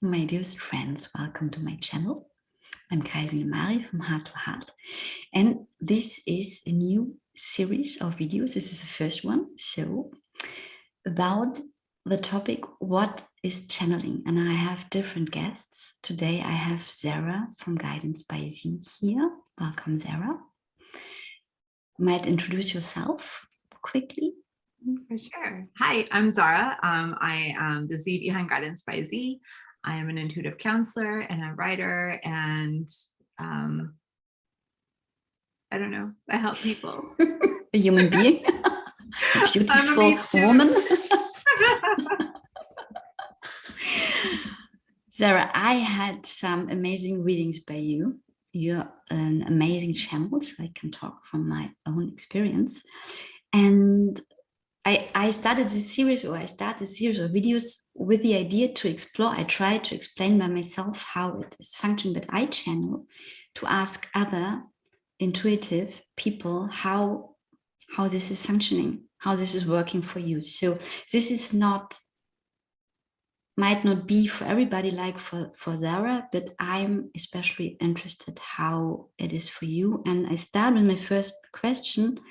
My dearest friends, welcome to my channel. I'm Kaisi Mari from Heart to Heart, and this is a new series of videos. This is the first one. So, about the topic, what is channeling? And I have different guests. Today I have Zahra from Guidance by Z here. Welcome, Zahra. You might introduce yourself quickly. For sure. Hi, I'm Zahra. I am the Z behind Guidance by Z. I am an intuitive counselor and a writer, and I don't know, I help people. A human being, a beautiful woman. Zahra, I had some amazing readings by you. You're an amazing channel, so I can talk from my own experience. And I started this series, or I started a series of videos with the idea to explore. I tried to explain by myself how it is functioning that I channel, to ask other intuitive people how this is functioning, how this is working for you. So this is might not be for everybody like for Zahra, but I'm especially interested how it is for you. And I start with my first question.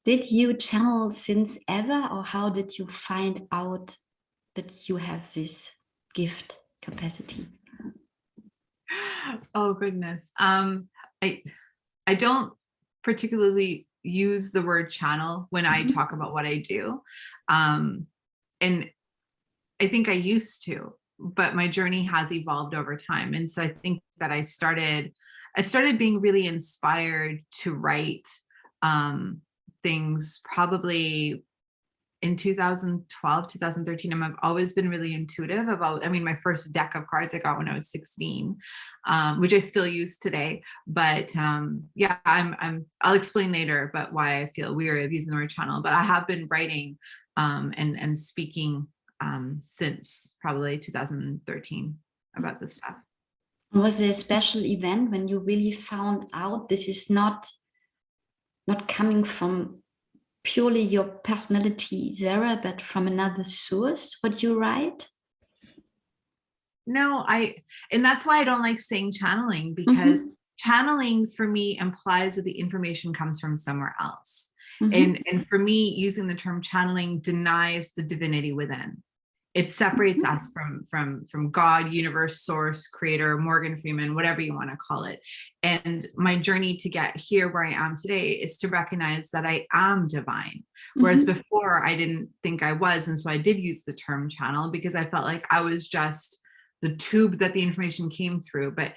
Did you channel since ever, or how did you find out that you have this gift capacity? Oh goodness. I don't particularly use the word channel when I talk about what I do. And I think I used to, but my journey has evolved over time. And so I think that I started being really inspired to write things probably in 2012, 2013. I've always been really intuitive about, my first deck of cards I got when I was 16, which I still use today. But yeah, I'll explain later about why I feel weird of using the word channel, but I have been writing and speaking since probably 2013 about this stuff. Was there a special event when you really found out this is not coming from purely your personality, Zahra, but from another source, what you write? No, and that's why I don't like saying channeling, because channeling for me implies that the information comes from somewhere else. And for me, using the term channeling denies the divinity within. It separates us from God, universe, source, creator, Morgan Freeman, whatever you want to call it. And my journey to get here where I am today is to recognize that I am divine. Whereas before I didn't think I was. And so I did use the term channel because I felt like I was just the tube that the information came through. But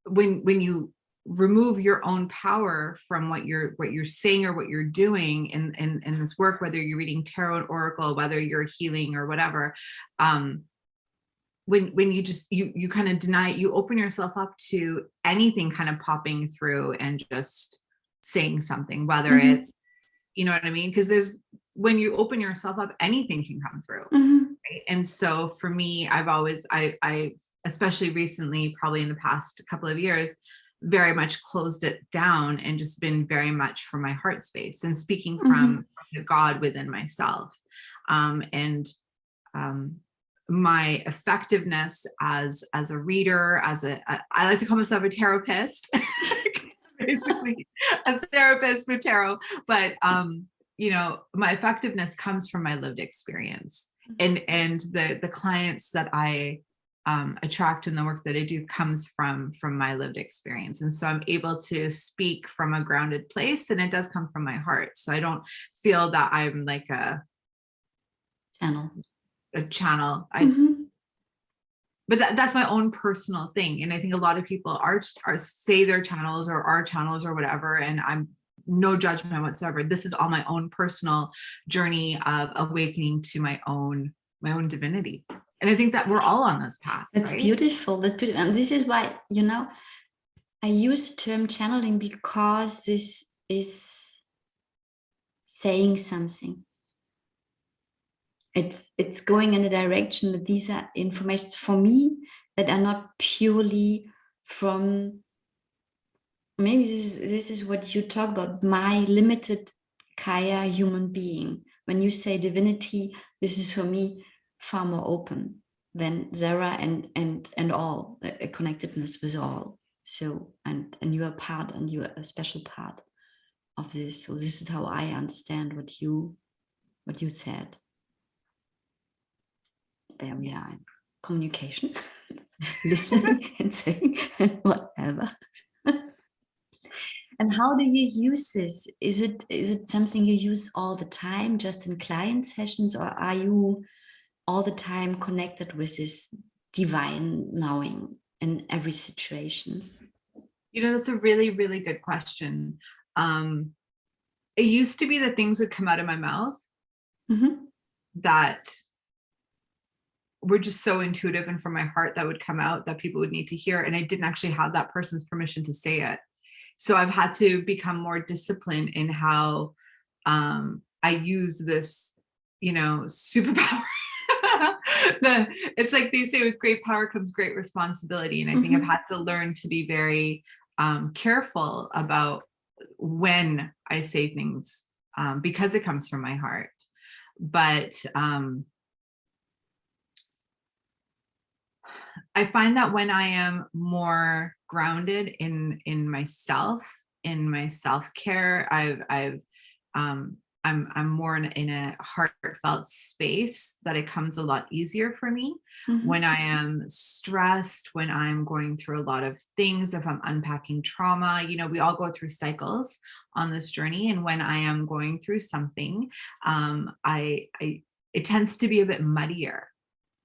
when you remove your own power from what you're saying or what you're doing in this work, whether you're reading tarot and oracle, whether you're healing or whatever, when you just you kind of deny it, you open yourself up to anything kind of popping through and just saying something, whether it's, you know what I mean, because when you open yourself up, anything can come through. Right? And so for me, I've always I especially recently, probably in the past couple of years, very much closed it down and just been very much from my heart space and speaking from the God within myself. My effectiveness as a reader, I like to call myself a therapist, basically a therapist for tarot, but my effectiveness comes from my lived experience, and the clients that I attract in the work that I do comes from my lived experience. And so I'm able to speak from a grounded place, and it does come from my heart. So I don't feel that I'm like a channel. But that's my own personal thing. And I think a lot of people are say their channels or are channels or whatever. And I'm no judgment whatsoever. This is all my own personal journey of awakening to my own divinity. And I think that we're all on this path. That's right? Beautiful. That's beautiful. And this is why, I use the term channeling, because this is saying something. It's going in a direction that these are informations for me that are not purely from, maybe this is what you talk about, my limited Kaya human being. When you say divinity, this is for me far more open, then Zahra and all, a connectedness with all. So, and you are part, and you are a special part of this. So this is how I understand what you said. There we are, communication, listening and saying and whatever. And how do you use this? Is it something you use all the time, just in client sessions, or are you all the time connected with this divine knowing in every situation? That's a really, really good question. It used to be that things would come out of my mouth that were just so intuitive and from my heart that would come out that people would need to hear. And I didn't actually have that person's permission to say it. So I've had to become more disciplined in how I use this, superpower. It's like they say, with great power comes great responsibility. And I think I've had to learn to be very careful about when I say things because it comes from my heart. But I find that when I am more grounded in myself, in my self-care, I'm more in a heartfelt space, that it comes a lot easier for me. When I am stressed, when I'm going through a lot of things, if I'm unpacking trauma, we all go through cycles on this journey. And when I am going through something, it tends to be a bit muddier.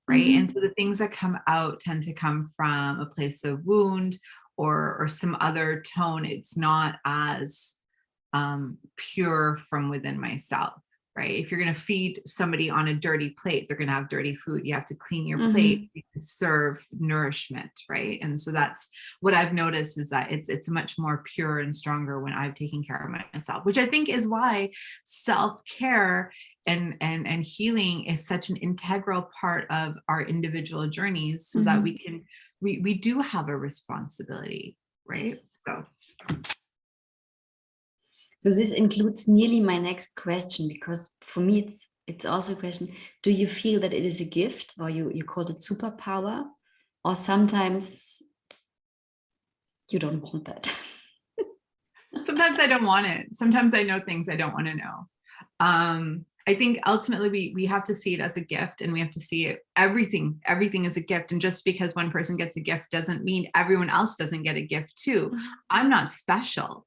Right. And so the things that come out tend to come from a place of wound or some other tone. It's not as pure from within myself. Right. If you're going to feed somebody on a dirty plate, they're going to have dirty food. You have to clean your plate to serve nourishment. Right. And so that's what I've noticed, is that it's much more pure and stronger when I've taken care of myself, which I think is why self-care and healing is such an integral part of our individual journeys, so that we do have a responsibility, right? Yes. So this includes nearly my next question, because for me it's also a question: do you feel that it is a gift, or you call it superpower, or sometimes you don't want that? Sometimes I don't want it. Sometimes I know things I don't want to know. I think ultimately we have to see it as a gift, and we have to see it, everything is a gift. And just because one person gets a gift doesn't mean everyone else doesn't get a gift too. I'm not special.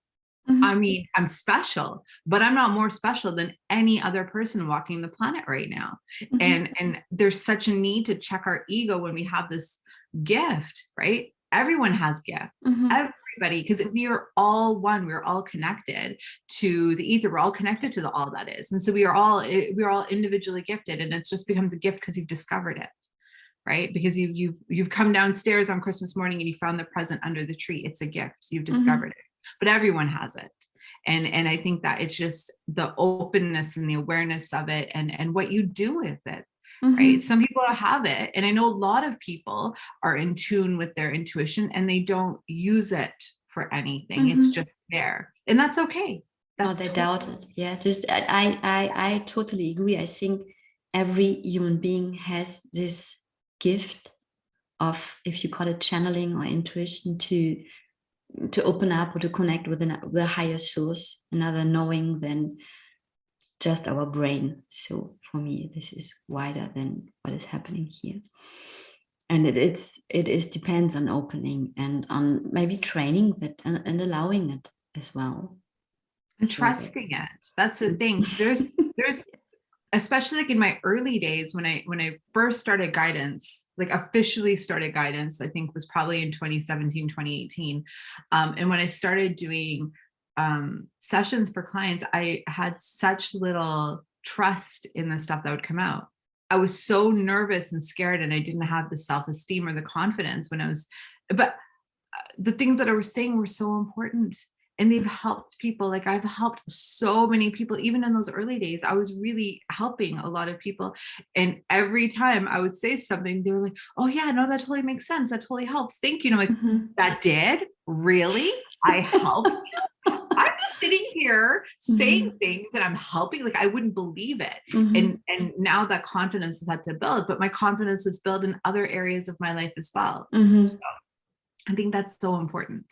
I mean, I'm special, but I'm not more special than any other person walking the planet right now. And there's such a need to check our ego when we have this gift, right? Everyone has gifts. Everybody, because we are all one. We're all connected to the ether. We're all connected to the all that is. And so we are all individually gifted, and it just becomes a gift because you've discovered it, right? Because you've come downstairs on Christmas morning and you found the present under the tree. It's a gift. You've discovered it. But everyone has it. And I think that it's just the openness and the awareness of it, and what you do with it. Right. Some people have it. And I know a lot of people are in tune with their intuition and they don't use it for anything. It's just there. And that's okay. That's they doubt it. Yeah. Just I totally agree. I think every human being has this gift of, if you call it channeling or intuition, to open up or to connect with the higher source, another knowing than just our brain. So for me, this is wider than what is happening here. And it is depends on opening and on maybe training that and allowing it as well. And trusting it. That's the thing. There's especially like in my early days when I first started guidance, like officially started guidance, I think was probably in 2017, 2018. And when I started doing sessions for clients, I had such little trust in the stuff that would come out. I was so nervous and scared, and I didn't have the self-esteem or the confidence but the things that I was saying were so important. And they've helped people. Like I've helped so many people, even in those early days, I was really helping a lot of people. And every time I would say something, they were like, oh yeah, no, that totally makes sense. That totally helps. Thank you. And I'm like, that did? Really? I helped you? I'm just sitting here saying things that I'm helping, like I wouldn't believe it. And now that confidence has had to build, but my confidence is built in other areas of my life as well. So I think that's so important.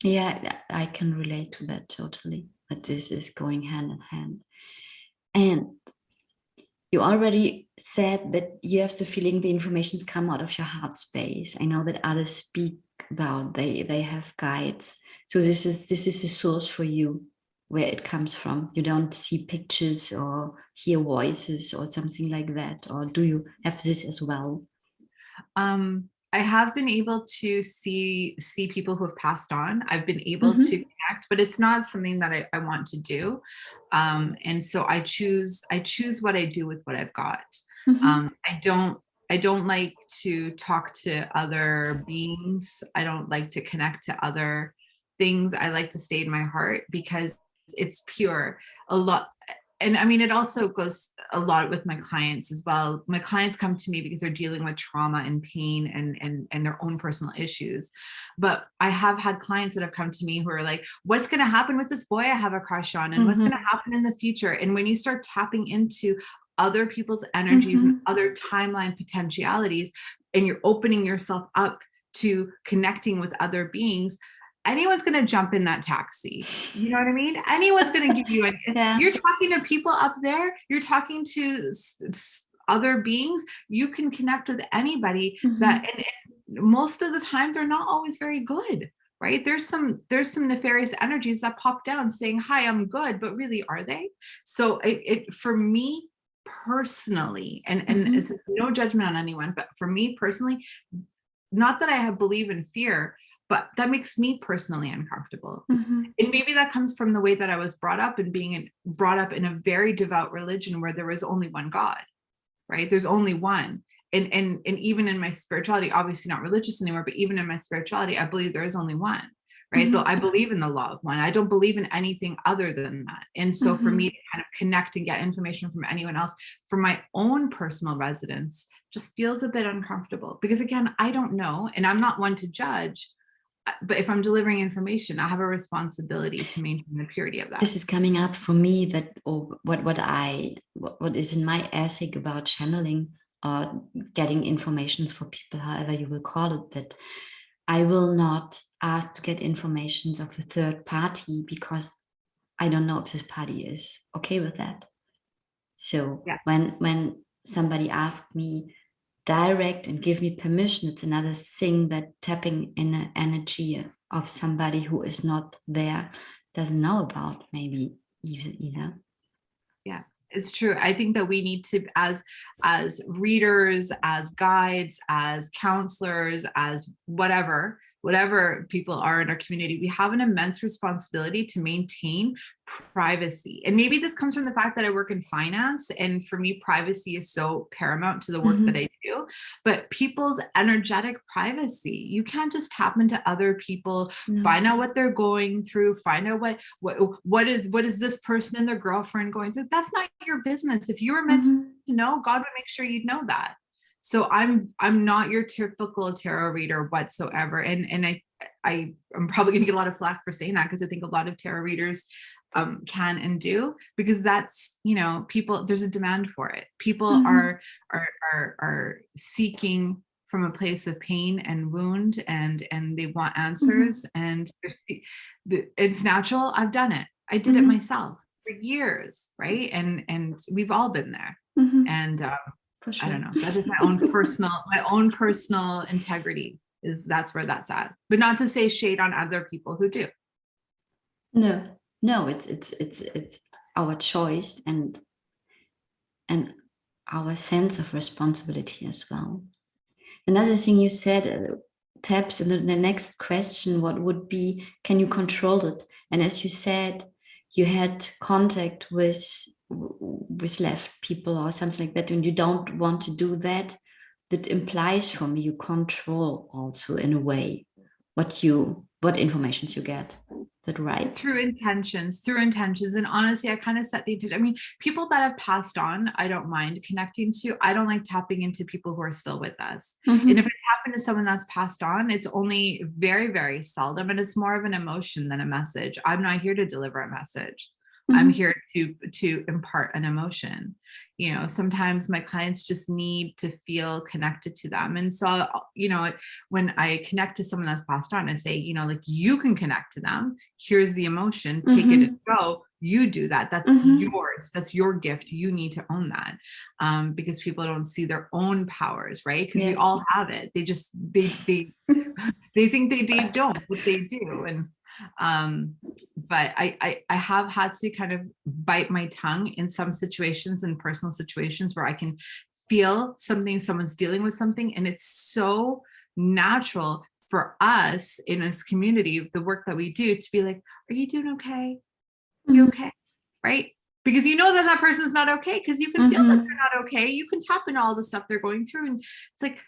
Yeah, I can relate to that totally, that this is going hand in hand. And you already said that you have the feeling the informations come out of your heart space. I know that others speak about they have guides. So this is the source for you, where it comes from. You don't see pictures or hear voices or something like that, or do you have this as well? I have been able to see people who have passed on. I've been able to connect, but it's not something that I want to do. And so I choose what I do with what I've got. I don't like to talk to other beings. I don't like to connect to other things. I like to stay in my heart because it's pure. A lot. And I mean, it also goes a lot with my clients as well. My clients come to me because they're dealing with trauma and pain and their own personal issues. But I have had clients that have come to me who are like, what's going to happen with this boy I have a crush on? And what's going to happen in the future? And when you start tapping into other people's energies and other timeline potentialities, and you're opening yourself up to connecting with other beings, anyone's going to jump in that taxi. You know what I mean? Anyone's going to give you you're talking to people up there, you're talking to other beings, you can connect with anybody that, and most of the time they're not always very good, right? There's some nefarious energies that pop down saying, hi, I'm good, but really, are they? So it for me personally, and this is no judgment on anyone, but for me personally, not that I believe in fear, but that makes me personally uncomfortable. And maybe that comes from the way that I was brought up, and being brought up in a very devout religion where there was only one God, right? There's only one. And even in my spirituality, obviously not religious anymore, but even in my spirituality, I believe there is only one, right? Though I believe in the law of one. I don't believe in anything other than that. And so for me to kind of connect and get information from anyone else for my own personal resonance just feels a bit uncomfortable, because again, I don't know, and I'm not one to judge. But if I'm delivering information, I have a responsibility to maintain the purity of that. This is coming up for me, that what is in my essay about channeling or getting informations for people, however you will call it, that I will not ask to get informations of a third party, because I don't know if this party is okay with that. So when somebody asks me direct and give me permission, it's another thing, that tapping in an energy of somebody who is not there, doesn't know about, maybe either. Yeah, it's true. I think that we need to, as readers, as guides, as counselors, as whatever people are in our community, we have an immense responsibility to maintain privacy. And maybe this comes from the fact that I work in finance, and for me, privacy is so paramount to the work that I do. But people's energetic privacy, you can't just tap into other people, find out what they're going through, find out what is this person and their girlfriend going through. That's not your business. If you were meant to know, God would make sure you'd know that. So I'm not your typical tarot reader whatsoever. And I'm probably going to get a lot of flack for saying that, because I think a lot of tarot readers can and do, because that's, people, there's a demand for it. People are seeking from a place of pain and wound, and they want answers, and it's natural. I've done it. I did it myself for years, right? And we've all been there. And For sure. I don't know. That is my own personal integrity. That's where that's at. But not to say shade on other people who do. No, it's our choice and our sense of responsibility as well. Another thing you said taps in the next question. What would be? Can you control it? And as you said, you had contact with left people or something like that, and you don't want to do that. That implies for me you control also, in a way, what information you get. that right? Through intentions. And honestly, I kind of set the intention. I mean, people that have passed on, I don't mind connecting to. I don't like tapping into people who are still with us. And if I tap into someone that's passed on, it's only very, very seldom. And it's more of an emotion than a message. I'm not here to deliver a message. I'm here to impart an emotion. You know, sometimes my clients just need to feel connected to them. And so, you know, when I connect to someone that's passed on, I say, you know, like, you can connect to them. Here's the emotion, take it and go. You do that. That's yours. That's your gift. You need to own that. Because people don't see their own powers, right? Because we all have it. They just, they think they don't, but they do. And but I have had to kind of bite my tongue in some situations, in personal situations where I can feel something, someone's dealing with something, and it's so natural for us in this community, the work that we do, to be like, are you doing okay? You okay? Right? Because you know that that person's not okay, because you can feel that they're not okay. You can tap into all the stuff they're going through, and it's like,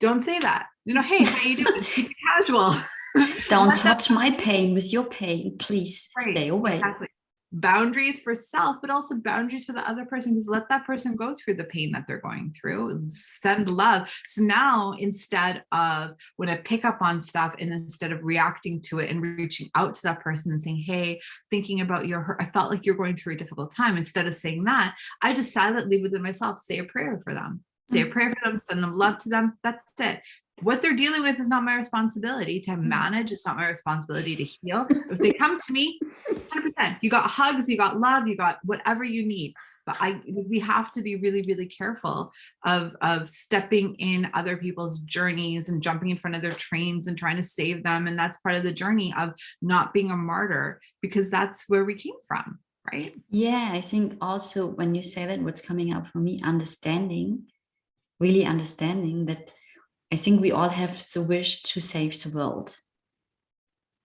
don't say that. You know, hey, how you doing? Keep it casual. Don't touch my pain with your pain. Please stay away. Exactly. Boundaries for self, but also boundaries for the other person, because let that person go through the pain that they're going through and send love. So now, instead of when I pick up on stuff and instead of reacting to it and reaching out to that person and saying, hey, thinking about your hurt, I felt like you're going through a difficult time. Instead of saying that, I just silently within myself say a prayer for them. Say a prayer for them, send them love to them. That's it. What they're dealing with is not my responsibility to manage. It's not my responsibility to heal. If they come to me, 100%, you got hugs, you got love, you got whatever you need. But we have to be really, really careful of stepping in other people's journeys and jumping in front of their trains and trying to save them. And that's part of the journey of not being a martyr, because that's where we came from, right? Yeah, I think also when you say that, what's coming up for me, really understanding that I think we all have the wish to save the world.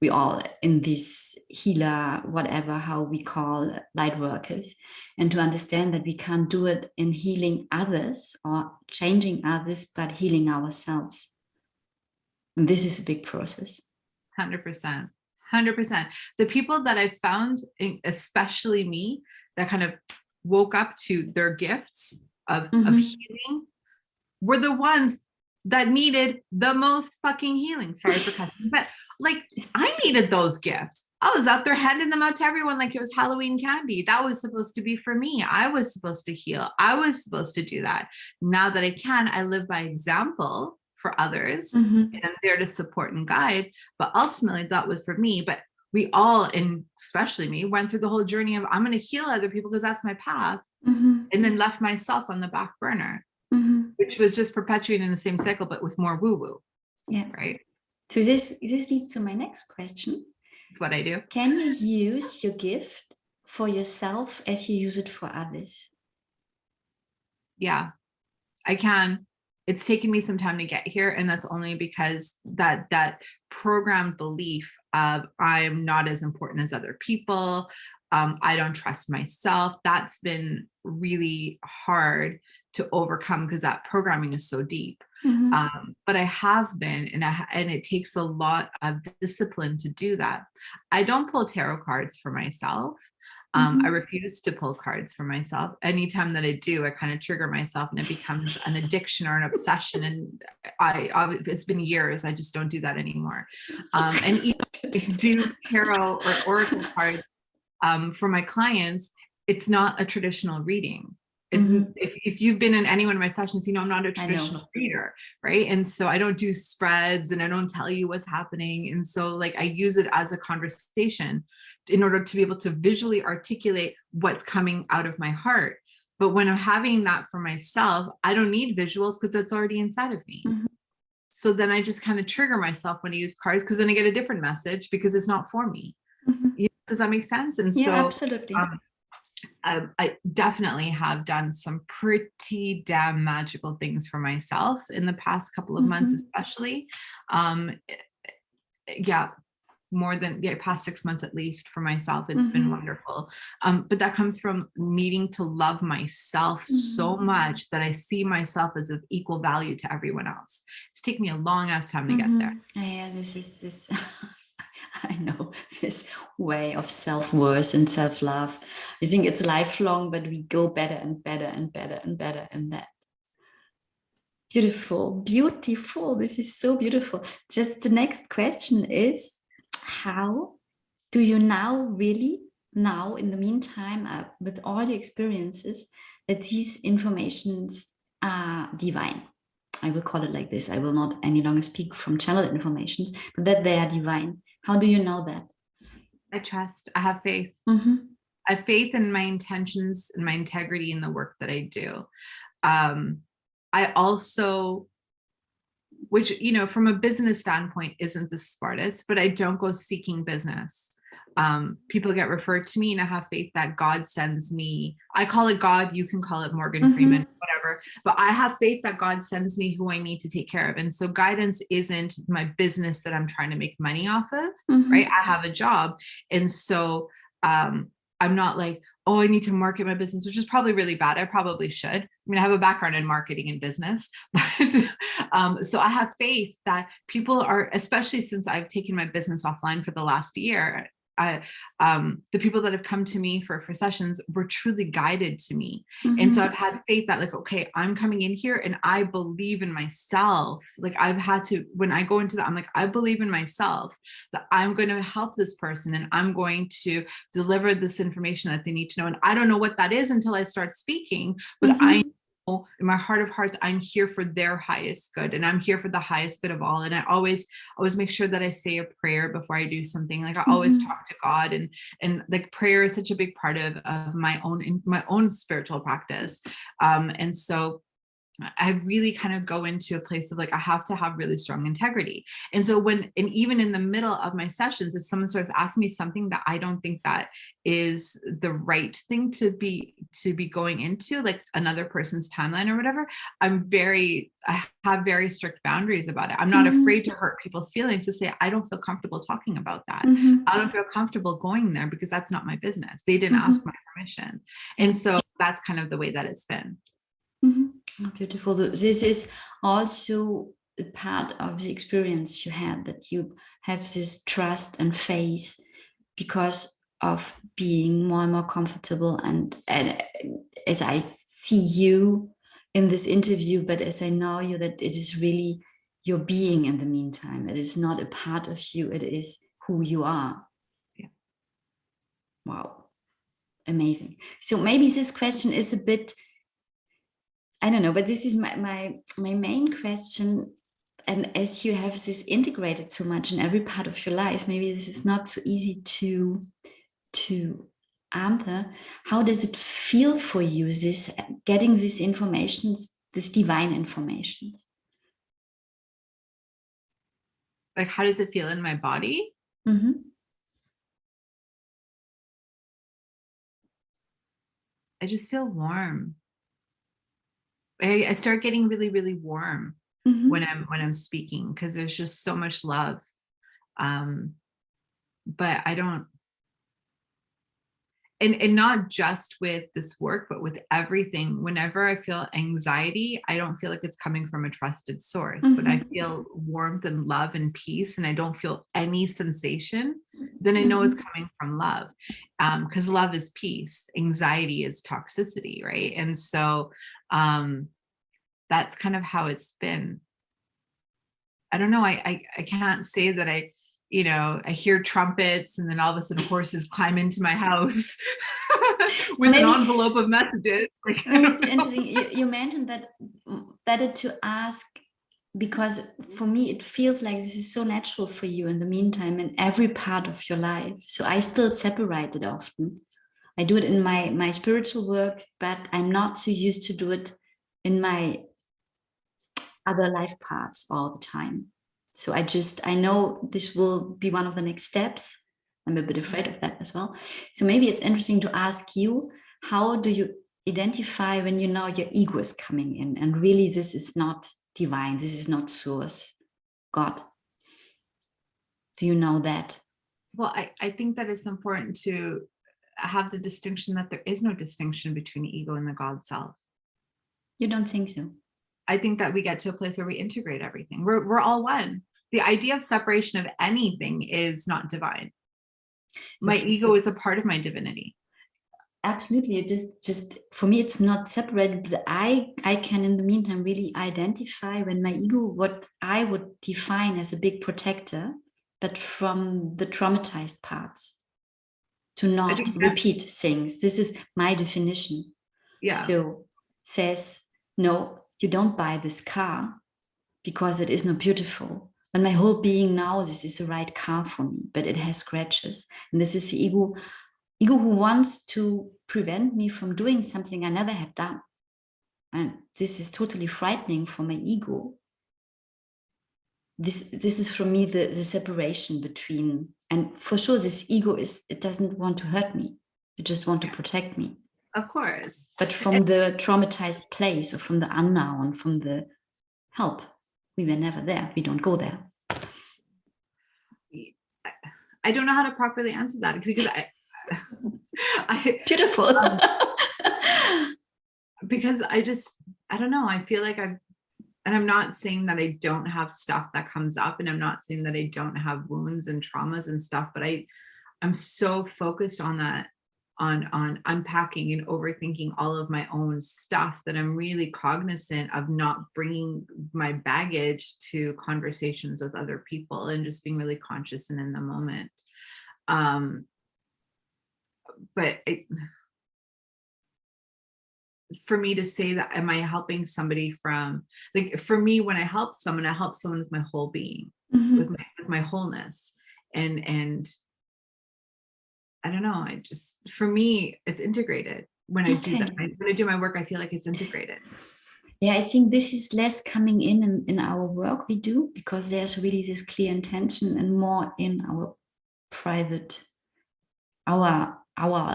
We all in this healer, whatever, how we call light workers, and to understand that we can't do it in healing others or changing others, but healing ourselves. And this is a big process. 100%. 100%. The people that I found, especially me, that kind of woke up to their gifts of healing were the ones that needed the most fucking healing. Sorry for cussing, but like, I needed those gifts. I was out there handing them out to everyone like it was Halloween candy. That was supposed to be for me. I was supposed to heal. I was supposed to do that. Now that I can, I live by example for others, and I'm there to support and guide. But ultimately, that was for me. But we all, and especially me, went through the whole journey of I'm going to heal other people because that's my path, and then left myself on the back burner. Which was just perpetuating the same cycle, but with more woo-woo. Yeah. Right. So this leads to my next question. That's what I do. Can you use your gift for yourself as you use it for others? Yeah, I can. It's taken me some time to get here. And that's only because that programmed belief of I'm not as important as other people. I don't trust myself. That's been really hard to overcome because that programming is so deep. But I have been, and it takes a lot of discipline to do that. I don't pull tarot cards for myself. I refuse to pull cards for myself. Anytime that I do, I kind of trigger myself and it becomes an addiction or an obsession. And it's been years. I just don't do that anymore. And even if I do tarot or oracle cards for my clients, it's not a traditional reading. If you've been in any one of my sessions, you know I'm not a traditional reader, right? And so I don't do spreads and I don't tell you what's happening. And so like I use it as a conversation in order to be able to visually articulate what's coming out of my heart. But when I'm having that for myself, I don't need visuals because it's already inside of me. So then I just kind of trigger myself when I use cards, because then I get a different message because it's not for me. Does that make sense? And so absolutely. I definitely have done some pretty damn magical things for myself in the past couple of months, especially. More than past 6 months at least for myself. It's been wonderful. But that comes from needing to love myself so much that I see myself as of equal value to everyone else. It's taken me a long ass time to get there. Yeah, this I know this way of self-worth and self-love. I think it's lifelong, but we go better and better and better and better in that. Beautiful, beautiful. This is so beautiful. Just the next question is, how do you now in the meantime, with all the experiences, that these informations are divine? I will call it like this. I will not any longer speak from channeled informations, but that they are divine. How do you know that? I trust. I have faith. Mm-hmm. I have faith in my intentions and my integrity in the work that I do. I also, which, you know, from a business standpoint, isn't the smartest, but I don't go seeking business. People get referred to me, and I have faith that God sends me. I call it God, you can call it Morgan Freeman, whatever, but I have faith that God sends me who I need to take care of. And so guidance isn't my business that I'm trying to make money off of, right? I have a job. And so I'm not like, oh, I need to market my business, which is probably really bad. I probably should. I mean, I have a background in marketing and business, but so I have faith that people are, especially since I've taken my business offline for the last year, the people that have come to me for sessions were truly guided to me. And so I've had faith that, like, okay, I'm coming in here and I believe in myself. Like, I've had to, when I go into that, I'm like, I believe in myself that I'm going to help this person and I'm going to deliver this information that they need to know. And I don't know what that is until I start speaking, but I in my heart of hearts, I'm here for their highest good, and I'm here for the highest good of all. And I always make sure that I say a prayer before I do something. Like, I always talk to God, and like, prayer is such a big part of my own spiritual practice. And so I really kind of go into a place of like, I have to have really strong integrity. And so even in the middle of my sessions, if someone starts asking me something that I don't think that is the right thing to be going into, like another person's timeline or whatever, I have very strict boundaries about it. I'm not afraid to hurt people's feelings, to say, I don't feel comfortable talking about that. I don't feel comfortable going there because that's not my business. They didn't ask my permission. And so that's kind of the way that it's been. Oh, beautiful. This is also a part of the experience you had, that you have this trust and faith because of being more and more comfortable. And as I see you in this interview, but as I know you, that it is really your being in the meantime. It is not a part of you. It is who you are. Yeah. Wow. Amazing. So maybe this question is a bit, I don't know, but this is my main question. And as you have this integrated so much in every part of your life, maybe this is not so easy to answer. How does it feel for you, this getting these informations, this divine informations? Like, how does it feel in my body? I just feel warm. I start getting really, really warm when I'm speaking, because there's just so much love. But I don't, and not just with this work, but with everything. Whenever I feel anxiety, I don't feel like it's coming from a trusted source. When I feel warmth and love and peace, and I don't feel any sensation, then I know it's coming from love. Because love is peace, anxiety is toxicity, right? And so that's kind of how it's been. I don't know. I can't say that I hear trumpets and then all of a sudden horses climb into my house with an envelope of messages. It's interesting. You mentioned that better to ask, because for me, it feels like this is so natural for you in the meantime, in every part of your life. So I still separate it often. I do it in my spiritual work, but I'm not so used to do it in my other life parts all the time. So I know this will be one of the next steps. I'm a bit afraid of that as well. So maybe it's interesting to ask you, how do you identify when you know your ego is coming in and really this is not divine, this is not source, God? Do you know that? Well, I think that it's important to have the distinction that there is no distinction between ego and the God self. You don't think so? I think that we get to a place where we integrate everything. We're all one. the idea of separation of anything is not divine. So My ego is a part of my divinity. Absolutely. It just for me, it's not separated, but I can in the meantime really identify when my ego, what I would define as a big protector, but from the traumatized parts, to not repeat things. This is my definition. Yeah. So says, no, you don't buy this car because it is not beautiful. But my whole being now, this is the right car for me, but it has scratches. And this is the ego who wants to prevent me from doing something I never had done. And this is totally frightening for my ego. This is for me the separation between, and for sure this ego it doesn't want to hurt me. It just want to protect me. Of course. But from the traumatized place, or from the unknown, from the help, we were never there. We don't go there. I don't know how to properly answer that, because Beautiful. Because I don't know. I feel like and I'm not saying that I don't have stuff that comes up, and I'm not saying that I don't have wounds and traumas and stuff, but I'm so focused on that, on unpacking and overthinking all of my own stuff, that I'm really cognizant of not bringing my baggage to conversations with other people, and just being really conscious and in the moment. But for me to say that, am I helping somebody from, like, for me, when I help someone with my whole being, with my wholeness. And I don't know, for me, it's integrated. When I do that, when I do my work, I feel like it's integrated. Yeah, I think this is less coming in our work we do, because there's really this clear intention, and more in our private, our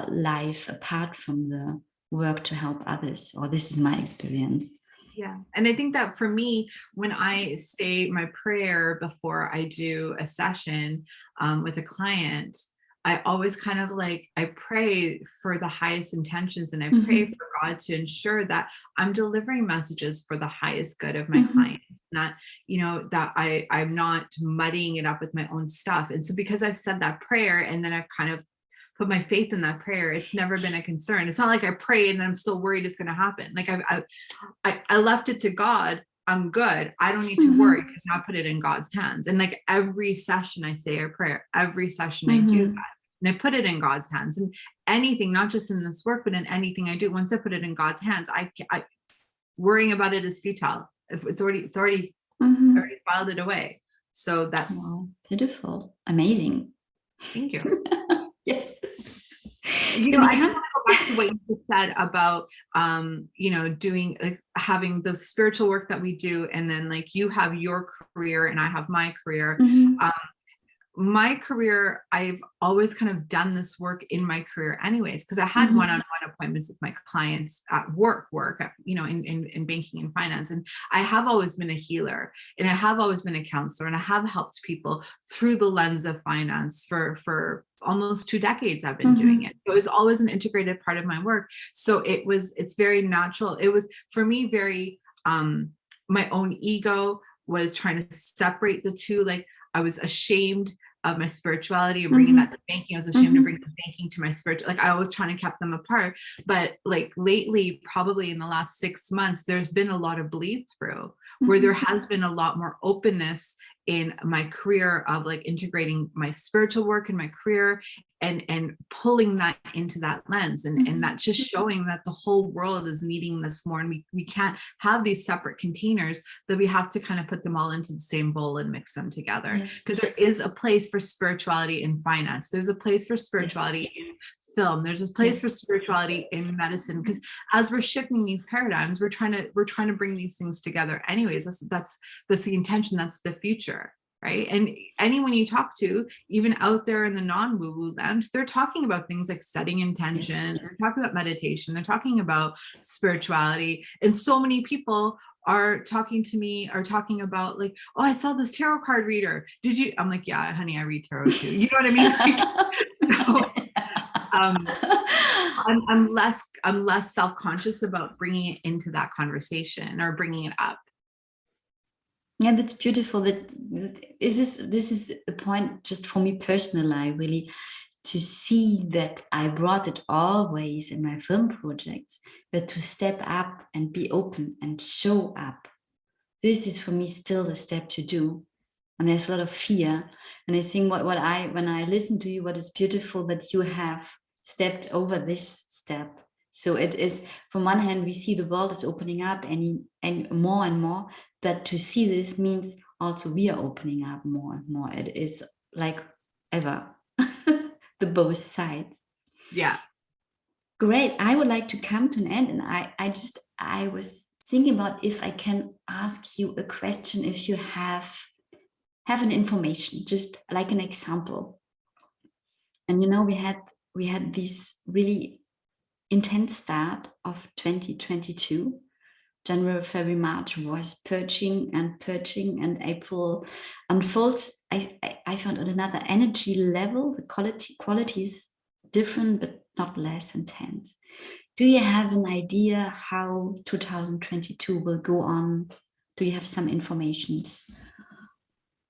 life apart from the work to help others, or this is my experience. Yeah. And I think that for me, when I say my prayer before I do a session with a client, I always kind of I pray for the highest intentions, and I pray for God to ensure that I'm delivering messages for the highest good of my client, not, that I'm not muddying it up with my own stuff. And so because I've said that prayer, and then I've kind of put my faith in that prayer, it's never been a concern. It's not like I pray and then I'm still worried it's going to happen. Like I left it to God. I'm good. I don't need to worry, because I put it in God's hands. And like every session I say a prayer, every session I do that, and I put it in God's hands. And anything, not just in this work, but in anything I do, once I put it in God's hands, I worrying about it is futile. If it's already filed it away. So that's beautiful, amazing. Thank you. Yes. I just want to go back to what you said about, doing, having the spiritual work that we do, and then you have your career and I have my career. My career, I've always kind of done this work in my career anyways, because I had one-on-one appointments with my clients at work, in banking and finance. And I have always been a healer, and I have always been a counselor, and I have helped people through the lens of finance for almost 2 decades. I've been doing it. So it's always an integrated part of my work. So it's very natural. It was for me very, my own ego was trying to separate the two. I was ashamed of my spirituality and bringing that to banking. I was ashamed to bring the banking to my spiritual. I was trying to keep them apart. But lately, probably in the last 6 months, there's been a lot of bleed through, where there has been a lot more openness in my career of integrating my spiritual work in my career, and pulling that into that lens. And that's just showing that the whole world is needing this more. And we can't have these separate containers, that we have to kind of put them all into the same bowl and mix them together. Because there is a place for spirituality in finance. There's a place for spirituality in film. There's this place for spirituality in medicine, because as we're shifting these paradigms, we're trying to bring these things together anyways. That's the intention. That's the future, right? And anyone you talk to, even out there in the non-woo-woo land, they're talking about things like setting intention. They're talking about meditation. They're talking about spirituality. And so many people are talking to me, are talking about oh, I saw this tarot card reader. Did you? I'm like, yeah, honey, I read tarot too. You know what I mean? I'm less self-conscious about bringing it into that conversation or bringing it up. Yeah, that's beautiful. This is a point just for me personally, really, to see that I brought it always in my film projects, but to step up and be open and show up. This is for me still the step to do. And there's a lot of fear. And I think when I listen to you, what is beautiful that you have stepped over this step. So it is, from one hand, we see the world is opening up and more, but to see this means also we are opening up more and more. It is like ever, the both sides. Yeah. Great. I would like to come to an end, and I was thinking about if I can ask you a question, if you have an information, just like an example. And we had this really intense start of 2022. January, February, March was purging, and April unfolds. I found on another energy level. The quality is different, but not less intense. Do you have an idea how 2022 will go on? Do you have some informations?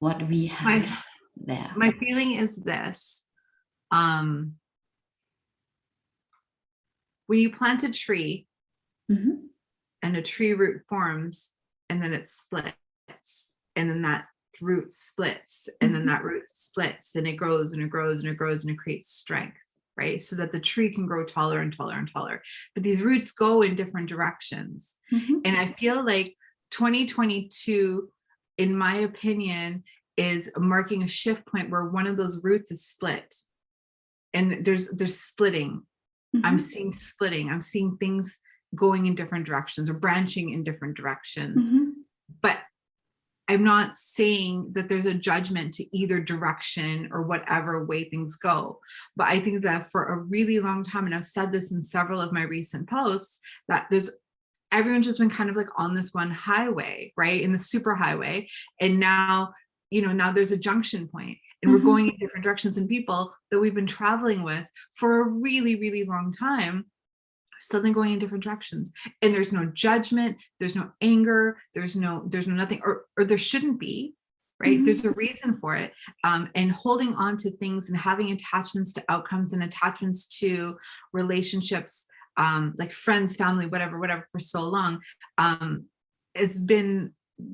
What we have there? My feeling is this. When you plant a tree, Mm-hmm. and a tree root forms, and then it splits, and then that root splits, and then that root splits, and it grows and it grows and it grows, and it creates strength, right? So that the tree can grow taller and taller and taller. But these roots go in different directions. Mm-hmm. And I feel like 2022, in my opinion, is marking a shift point where one of those roots is split. And there's splitting. Mm-hmm. I'm seeing splitting. I'm seeing things going in different directions or branching in different directions. Mm-hmm. But I'm not saying that there's a judgment to either direction or whatever way things go. But I think that for a really long time, and I've said this in several of my recent posts, that everyone's just been kind of like on this one highway, right? In the super highway. And now, now there's a junction point, and we're going in different directions, and people that we've been traveling with for a really, really long time, suddenly going in different directions. And there's no judgment, there's no anger, there's no nothing, or there shouldn't be, right? Mm-hmm. There's a reason for it. And holding on to things and having attachments to outcomes and attachments to relationships, like friends, family, whatever, for so long, has been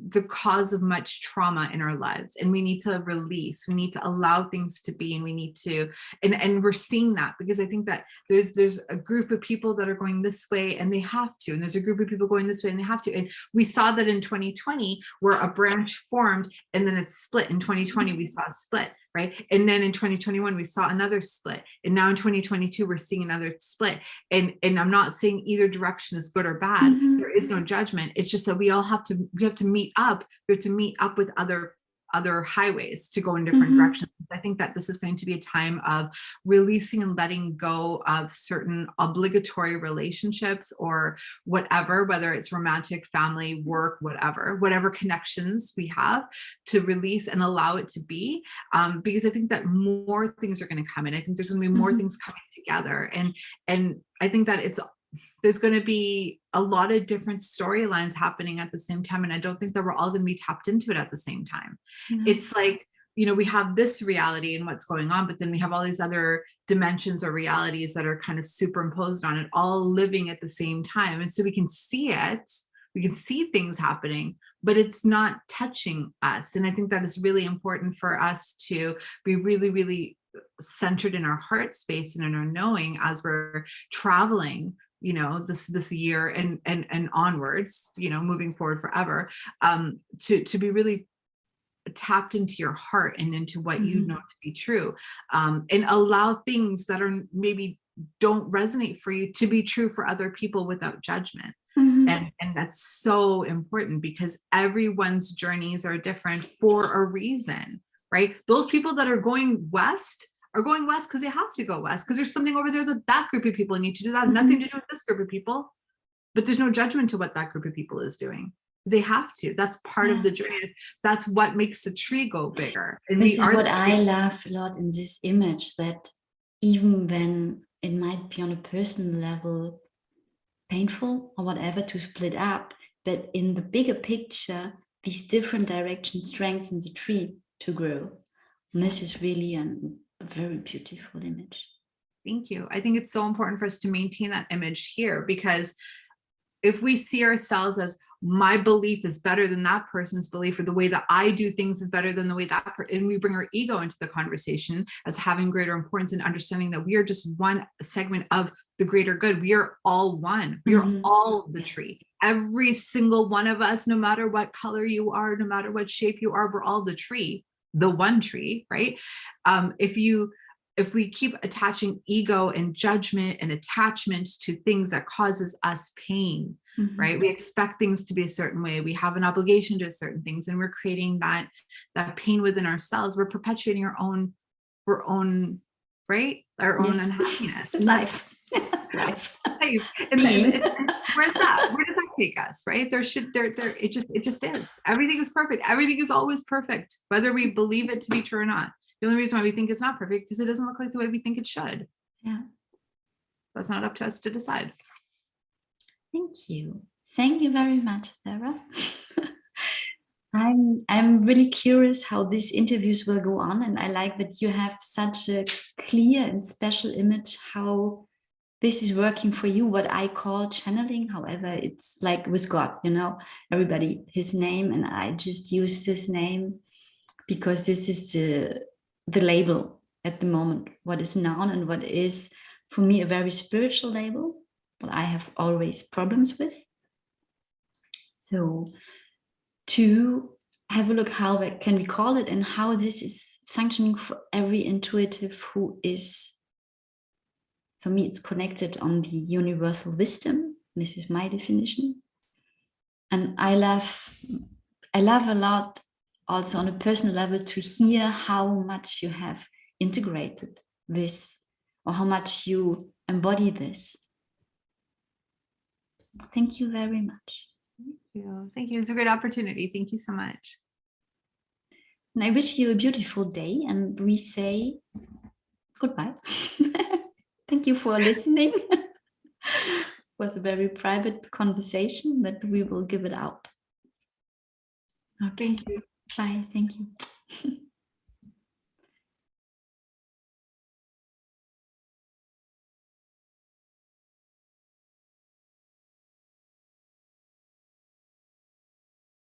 the cause of much trauma in our lives. And we need to release, we need to allow things to be, and we need to, and we're seeing that because I think that there's a group of people that are going this way and they have to, and there's a group of people going this way and they have to. And we saw that in 2020 where a branch formed and then it's split. In 2020 we saw a split, right? And then in 2021 we saw another split, and now in 2022 we're seeing another split. And I'm not saying either direction is good or bad. There is no judgment. It's just that we have to meet up. We have to meet up with other highways to go in different directions. I think that this is going to be a time of releasing and letting go of certain obligatory relationships or whatever, whether it's romantic, family, work, whatever connections we have, to release and allow it to be, because I think that more things are going to come in. I think there's going to be more things coming together, and I think that there's going to be a lot of different storylines happening at the same time. And I don't think that we're all going to be tapped into it at the same time. It's like, we have this reality and what's going on, but then we have all these other dimensions or realities that are kind of superimposed on it, all living at the same time. And so we can see it, we can see things happening, but it's not touching us. And I think that is really important for us to be really, really centered in our heart space and in our knowing as we're traveling, this year and onwards, moving forward forever, to be really tapped into your heart and into what you know to be true, and allow things that are maybe don't resonate for you to be true for other people without judgment. And that's so important because everyone's journeys are different for a reason, right? Those people that are going west because they have to go west, because there's something over there that group of people need to do. That nothing to do with this group of people, but there's no judgment to what that group of people is doing. They have to. That's part of the journey. That's what makes the tree go bigger. And this is what I love a lot in this image, that even when it might be on a personal level painful or whatever to split up, but in the bigger picture, these different directions strengthen the tree to grow. And this is really a very beautiful image. Thank you. I think it's so important for us to maintain that image here, because if we see ourselves as my belief is better than that person's belief, or the way that I do things is better than the way that and we bring our ego into the conversation as having greater importance, and understanding that we are just one segment of the greater good. We are all one. We are all the tree. Every single one of us, no matter what color you are, no matter what shape you are, we're all the tree, the one tree, right? If we keep attaching ego and judgment and attachment to things that causes us pain, right? We expect things to be a certain way. We have an obligation to certain things, and we're creating that pain within ourselves. We're perpetuating our own, right? Our own unhappiness. Life. And where's that? Where does that take us, right? It just is. Everything is perfect. Everything is always perfect, whether we believe it to be true or not. The only reason why we think it's not perfect because it doesn't look like the way we think it should. Yeah. That's not up to us to decide. Thank you. Thank you very much, Zahra. I'm really curious how these interviews will go on, and I like that you have such a clear and special image how this is working for you, what I call channeling. However, it's like with God, everybody his name, and I just use this name because this is the label at the moment, what is known and what is for me a very spiritual label, what I have always problems with. So to have a look how can we call it and how this is functioning for every intuitive who is, for me, it's connected on the universal wisdom. This is my definition. And I love a lot also on a personal level to hear how much you have integrated this or how much you embody this. Thank you very much. Thank you. It's a great opportunity. Thank you so much. And I wish you a beautiful day, and we say goodbye. Thank you for listening. It was a very private conversation, but we will give it out. Okay. Thank you. Bye. Thank you.